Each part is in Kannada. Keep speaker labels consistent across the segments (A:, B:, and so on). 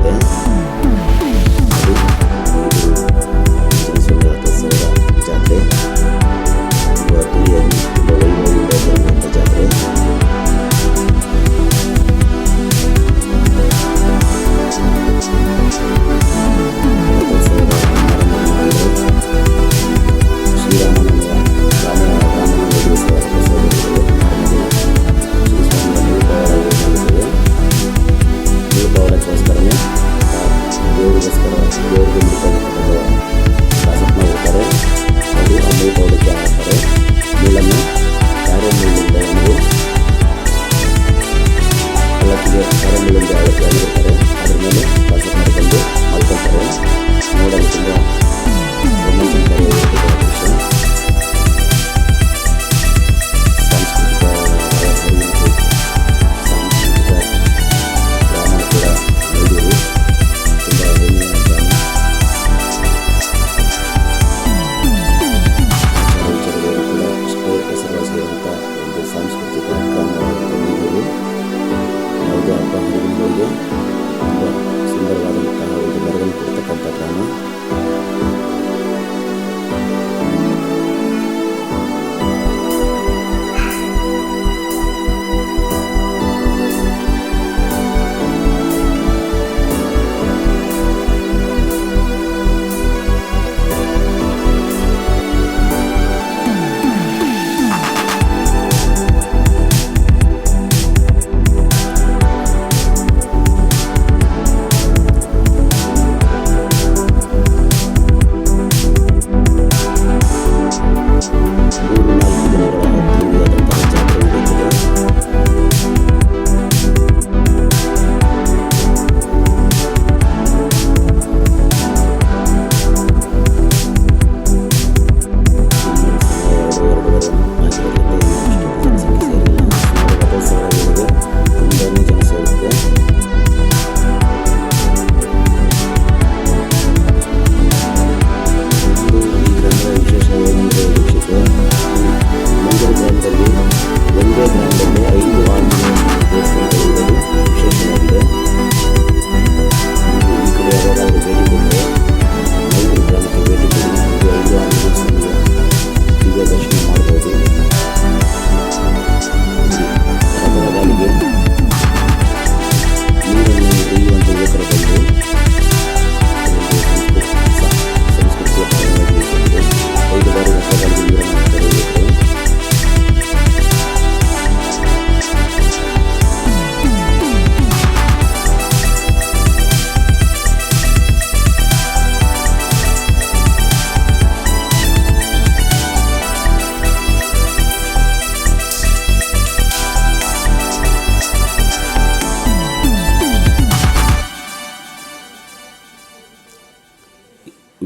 A: ನಡೆಯುತ್ತದೆ. ಅದು ಅಂಜನೇಶ್ವರಿ ರಥೋತ್ಸವದ ಜಾತ್ರೆ. ತುಂಬ ಅದ್ದೂರಿಯಾಗಿ ತುಂಬ ವೈಭವದಿಂದ ಜರುಗುವಂಥ ಜಾತ್ರೆ. ರಥೋತ್ಸವದ ಶ್ರೀರಾಮನವಮಿಯ ರಾಮನವಮಿ ದಿವಸ ರಥೋತ್ಸವ ಮೂಲಪವಳಕ್ಕೋಸ್ಕರನೇ ದೇವರಿಗೋಸ್ಕರ ದೇವರಿಗೆ ಮುಡಿಕೊಂಡು ದಾಸಪ್ಪನ ಇರ್ತಾರೆ. ಅವರು ಆ ಮೂಲಪವಳಕ್ಕೆ ಹಾಕ್ತಾರೆ. ಮುಳ್ಳನ್ನು ಯಾರೋ ಮುಳ್ಳಿಂದ ಒಂದು ಹಳ್ಳಕ್ಕಿಗೆ ಯಾರೋ ಮುಳ್ಳಿಂದ ಹಳ್ಳಕ್ಕೆ ಆಗಿರ್ತಾರೆ. ಅದ್ರ ಮೇಲೆ ದಾಸಪ್ಪನ ಬಂದು ಮಲ್ಕೊಳ್ತಾರೆ. ನೋಡಲು ತುಂಬ ರೋಮಾಂಚನಕಾರಿಯಾಗಿರ್ತದೆ ದೃಶ್ಯ. ಸಾಂಸ್ಕೃತಿಕ ಗ್ರಾಮ ಕೂಡ ಮೈದೂರು ತುಂಬ ಹೆಮ್ಮೆಯ ಗ್ರಾಮ. ವಿಚಾರಗಳು ಕೂಡ ಅಷ್ಟೇ ಹೆಸರುವಾಸಿಯಾದಂಥ ಒಂದು ಸಾಂಸ್ಕೃತಿಕ ಗ್ರಾಮವಾದಂಥ ಮೈದೂರು. ಯಾವುದೇ ಹಬ್ಬ ಹರಿದಿನಗಳಿಗೆ ತುಂಬ ಸುಂದರವಾದಂತಹ ಒಂದು ಮೆರಗನ್ನು ಕೊಡ್ತಕ್ಕಂಥ ಗ್ರಾಮ.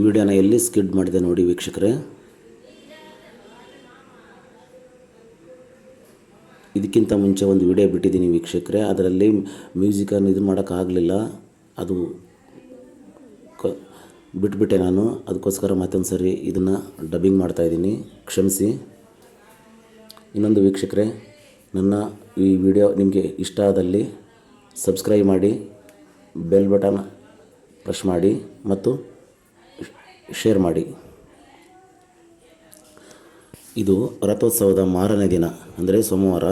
A: ವಿಡಿಯೋನ ಎಲ್ಲಿ ಸ್ಕಿಡ್ ಮಾಡಿದೆ ನೋಡಿ ವೀಕ್ಷಕರೇ. ಇದಕ್ಕಿಂತ ಮುಂಚೆ ಒಂದು ವಿಡಿಯೋ ಬಿಟ್ಟಿದ್ದೀನಿ ವೀಕ್ಷಕರೇ. ಅದರಲ್ಲಿ ಮ್ಯೂಸಿಕನ್ನು ಇದು ಮಾಡೋಕ್ಕಾಗಲಿಲ್ಲ, ಅದು ಬಿಟ್ಬಿಟ್ಟೆ ನಾನು. ಅದಕ್ಕೋಸ್ಕರ ಮತ್ತೊಂದು ಸರಿ ಇದನ್ನು ಡಬ್ಬಿಂಗ್ ಮಾಡ್ತಾಯಿದ್ದೀನಿ, ಕ್ಷಮಿಸಿ. ಇನ್ನೊಂದು ವೀಕ್ಷಕರೇ, ನನ್ನ ಈ ವಿಡಿಯೋ ನಿಮಗೆ ಇಷ್ಟ ಆದಲ್ಲಿ ಸಬ್ಸ್ಕ್ರೈಬ್ ಮಾಡಿ, ಬೆಲ್ ಬಟನ್ ಪ್ರೆಸ್ ಮಾಡಿ ಮತ್ತು ಶೇರ್ ಮಾಡಿ. ಇದು ರಥೋತ್ಸವದ ಮಾರನೇ ದಿನ ಅಂದರೆ ಸೋಮವಾರ.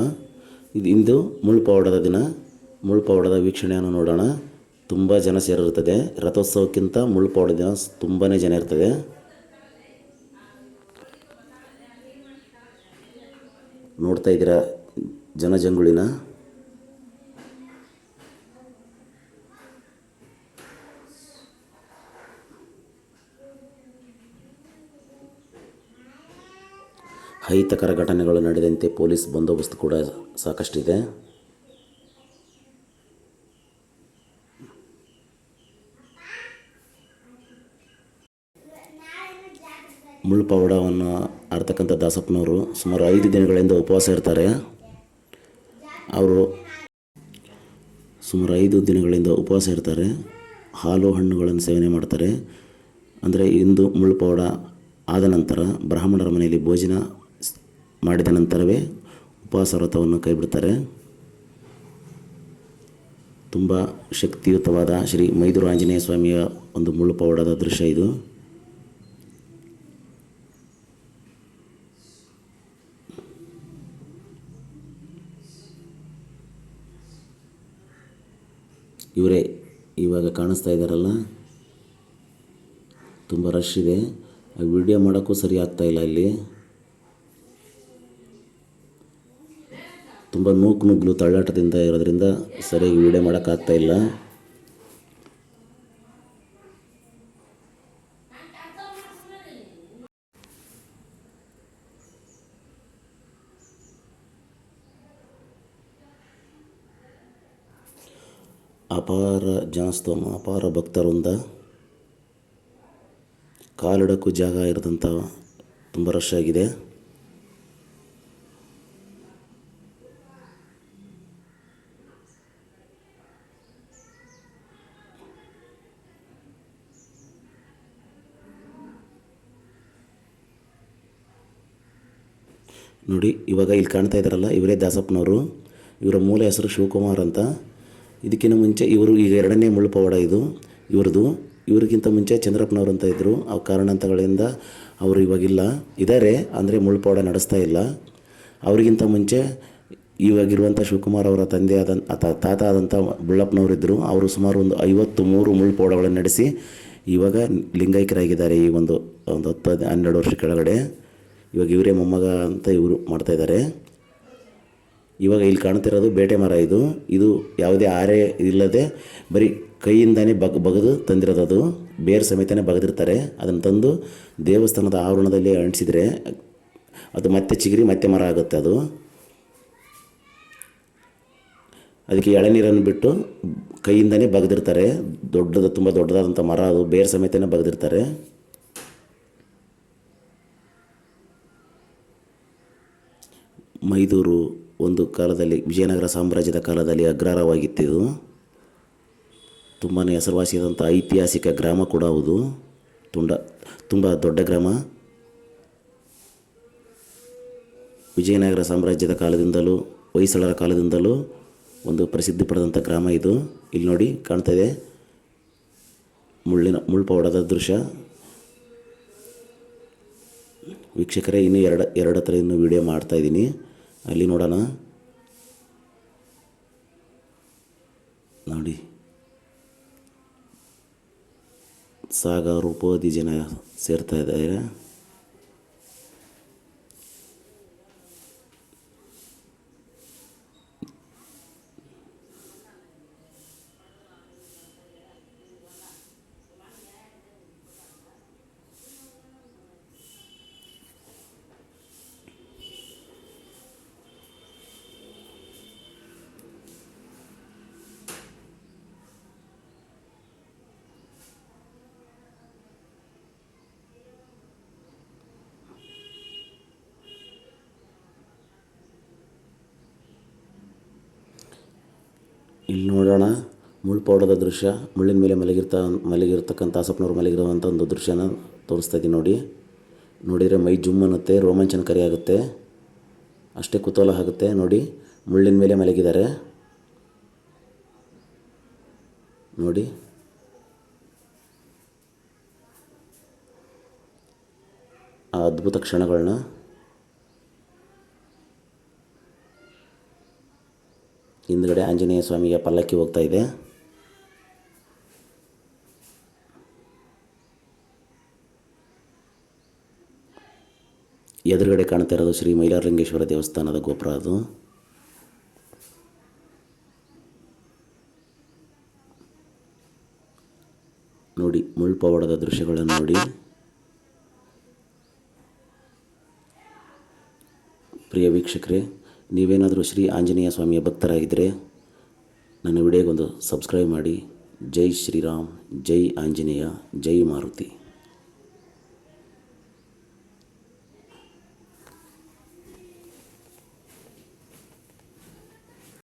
A: ಇಂದು ಮುಳ್ಳುಪವಾಡದ ದಿನ. ಮುಳ್ಳುಪವಾಡದ ವೀಕ್ಷಣೆಯನ್ನು ನೋಡೋಣ. ತುಂಬ ಜನ ಸೇರಿರುತ್ತದೆ. ರಥೋತ್ಸವಕ್ಕಿಂತ ಮುಳ್ಳುಪವಾಡ ದಿನ ತುಂಬಾ ಜನ ಇರ್ತದೆ. ನೋಡ್ತಾ ಇದ್ದೀರಾ ಜನಜಂಗುಳಿನ. ಅಹಿತಕರ ಘಟನೆಗಳು ನಡೆದಂತೆ ಪೊಲೀಸ್ ಬಂದೋಬಸ್ತ್ ಕೂಡ ಸಾಕಷ್ಟಿದೆ. ಮುಳ್ಳುಪವಾಡವನ್ನು ಆಡ್ತಕ್ಕಂಥ ದಾಸಪ್ಪನವರು ಸುಮಾರು 5 ದಿನಗಳಿಂದ ಉಪವಾಸ ಇರ್ತಾರೆ. ಅವರು ಸುಮಾರು 5 ದಿನಗಳಿಂದ ಉಪವಾಸ ಇರ್ತಾರೆ. ಹಾಲು ಹಣ್ಣುಗಳನ್ನು ಸೇವನೆ ಮಾಡ್ತಾರೆ. ಅಂದರೆ ಇಂದು ಮುಳ್ಳುಪವಾಡ ಆದ ನಂತರ ಬ್ರಾಹ್ಮಣರ ಮನೆಯಲ್ಲಿ ಭೋಜನ ಮಾಡಿದ ನಂತರವೇ ಉಪವಾಸ ವ್ರತವನ್ನು ಕೈಬಿಡ್ತಾರೆ. ತುಂಬ ಶಕ್ತಿಯುತವಾದ ಶ್ರೀ ಮೈದೂರು ಆಂಜನೇಯ ಸ್ವಾಮಿಯ ಒಂದು ಮುಳ್ಳು ಪವಾಡದ ದೃಶ್ಯ ಇದು. ಇವರೇ ಇವಾಗ ಕಾಣಿಸ್ತಾ ಇದ್ದಾರಲ್ಲ, ತುಂಬ ರಶ್ ಇದೆ. ವಿಡಿಯೋ ಮಾಡೋಕ್ಕೂ ಸರಿ ಆಗ್ತಾಯಿಲ್ಲ. ಇಲ್ಲಿ ತುಂಬ ನುಗ್ಗಲು ತಳ್ಳಾಟದಿಂದ ಇರೋದ್ರಿಂದ ಸರಿಯಾಗಿ ವಿಡಿಯೋ ಮಾಡೋಕ್ಕಾಗ್ತಾಯಿಲ್ಲ. ಅಪಾರ ಜನಸ್ತೋಮ, ಅಪಾರ ಭಕ್ತರಿಂದ ಕಾಲಿಡಕ್ಕೂ ಜಾಗ ಇರದಂಥ ತುಂಬ ರಶ್ ಆಗಿದೆ. ನೋಡಿ, ಇವಾಗ ಇಲ್ಲಿ ಕಾಣ್ತಾ ಇದ್ದಾರಲ್ಲ, ಇವರೇ ದಾಸಪ್ಪನವರು. ಇವರ ಮೂಲ ಹೆಸರು ಶಿವಕುಮಾರ್ ಅಂತ. ಇದಕ್ಕಿಂತ ಮುಂಚೆ ಇವರು ಈಗ 2ನೇ ಮುಳ್ಳು ಪವಾಡ ಇದು ಇವ್ರದ್ದು. ಇವ್ರಿಗಿಂತ ಮುಂಚೆ ಚಂದ್ರಪ್ಪನವ್ರು ಅಂತ ಇದ್ದರು. ಆ ಕಾರಣಾಂತರಗಳಿಂದ ಅವರು ಇವಾಗಿಲ್ಲ, ಇದ್ದಾರೆ ಅಂದರೆ ಮುಳ್ಳು ಪವಾಡ ನಡೆಸ್ತಾ ಇಲ್ಲ. ಅವರಿಗಿಂತ ಮುಂಚೆ ಇವಾಗಿರುವಂಥ ಶಿವಕುಮಾರ್ ಅವರ ತಾತ ಆದಂಥ ಬುಳ್ಳಪ್ಪನವರಿದ್ದರು. ಅವರು ಸುಮಾರು ಒಂದು 53 ಮುಳ್ಳು ಪವಾಡಗಳನ್ನು ನಡೆಸಿ ಇವಾಗ ಲಿಂಗೈಕ್ಯರಾಗಿದ್ದಾರೆ. ಈ ಒಂದು 10-12 ವರ್ಷ ಕೆಳಗಡೆ. ಇವಾಗ ಇವರೇ ಮೊಮ್ಮಗ ಅಂತ ಇವರು ಮಾಡ್ತಾಯಿದ್ದಾರೆ. ಇವಾಗ ಇಲ್ಲಿ ಕಾಣ್ತಿರೋದು ಬೇಟೆ ಮರ. ಇದು ಯಾವುದೇ ಆರೆ ಇಲ್ಲದೆ ಬರೀ ಕೈಯಿಂದನೇ ಬಗೆದು ತಂದಿರೋದು. ಅದು ಬೇರು ಸಮೇತನೇ ಬಗೆದಿರ್ತಾರೆ. ಅದನ್ನು ತಂದು ದೇವಸ್ಥಾನದ ಆವರಣದಲ್ಲಿ ಅಂಟಿಸಿದರೆ ಅದು ಮತ್ತೆ ಚಿಗುರಿ ಮತ್ತೆ ಮರ ಆಗುತ್ತೆ. ಅದು ಅದಕ್ಕೆ ಎಳನೀರನ್ನು ಬಿಟ್ಟು ಕೈಯಿಂದನೇ ಬಗೆದಿರ್ತಾರೆ. ತುಂಬ ದೊಡ್ಡದಾದಂಥ ಮರ. ಅದು ಬೇರು ಸಮೇತನೇ ಬಗೆದಿರ್ತಾರೆ. ಮೈದೂರು ಒಂದು ಕಾಲದಲ್ಲಿ ವಿಜಯನಗರ ಸಾಮ್ರಾಜ್ಯದ ಕಾಲದಲ್ಲಿ ಅಗ್ರಹಾರವಾಗಿತ್ತು. ತುಂಬಾ ಹೆಸರುವಾಸಿಯಾದಂಥ ಐತಿಹಾಸಿಕ ಗ್ರಾಮ ಕೂಡ ಹೌದು. ತುಂಬ ದೊಡ್ಡ ಗ್ರಾಮ. ವಿಜಯನಗರ ಸಾಮ್ರಾಜ್ಯದ ಕಾಲದಿಂದಲೂ ಹೊಯ್ಸಳರ ಕಾಲದಿಂದಲೂ ಒಂದು ಪ್ರಸಿದ್ಧಿ ಪಡೆದಂಥ ಗ್ರಾಮ ಇದು. ಇಲ್ಲಿ ನೋಡಿ ಕಾಣ್ತಾ ಇದೆ ಮುಳ್ಳು ಪವಾಡದ ದೃಶ್ಯ. ವೀಕ್ಷಕರೇ, ಇನ್ನೂ ಎರಡು ಹತ್ರ ಇನ್ನೂ ವಿಡಿಯೋ ಮಾಡ್ತಾಯಿದ್ದೀನಿ, ಅಲ್ಲಿ ನೋಡೋಣ. ನೋಡಿ, ರೂಪೋದಿ ಜನ ಸೇರ್ತಾ ಇದ್ದಾರೆ. ಇಲ್ಲಿ ನೋಡೋಣ ಮುಳ್ಳು ಪವಾಡದ ದೃಶ್ಯ. ಮುಳ್ಳಿನ ಮೇಲೆ ಮಲಗಿರ್ತಕ್ಕಂಥ ದಾಸಪ್ಪನವರು ಮಲಗಿರುವಂಥ ಒಂದು ದೃಶ್ಯನ ತೋರಿಸ್ತಾ ಇದ್ದೀನಿ. ನೋಡಿದರೆ ಮೈ ಜುಮ್ ಅನ್ನುತ್ತೆ, ರೋಮಾಂಚನಕಾರಿ ಆಗುತ್ತೆ, ಅಷ್ಟೇ ಕುತೂಹಲ ಆಗುತ್ತೆ. ನೋಡಿ, ಮುಳ್ಳಿನ ಮೇಲೆ ಮಲಗಿದ್ದಾರೆ. ನೋಡಿ, ಆ ಅದ್ಭುತ ಕ್ಷಣಗಳನ್ನ. ಹಿಂದ್ಗಡೆ ಆಂಜನೇಯ ಸ್ವಾಮಿಯ ಪಲ್ಲಕ್ಕಿ ಹೋಗ್ತಾ ಇದೆ. ಎದುರುಗಡೆ ಕಾಣ್ತಾ ಇರೋದು ಶ್ರೀ ಮೈಲಾರಲಿಂಗೇಶ್ವರ ದೇವಸ್ಥಾನದ ಗೋಪುರ. ಅದು ನೋಡಿ, ಮುಳ್ಳು ಪವಾಡದ ದೃಶ್ಯಗಳನ್ನು ನೋಡಿ. ಪ್ರಿಯ ವೀಕ್ಷಕರೇ, ನೀವೇನಾದರೂ ಶ್ರೀ ಆಂಜನೇಯ ಸ್ವಾಮಿಯ ಭಕ್ತರಾಗಿದ್ದರೆ ನನ್ನ ವಿಡಿಯೋಗೊಂದು ಸಬ್ಸ್ಕ್ರೈಬ್ ಮಾಡಿ. ಜೈ ಶ್ರೀರಾಮ್, ಜೈ ಆಂಜನೇಯ, ಜೈ ಮಾರುತಿ.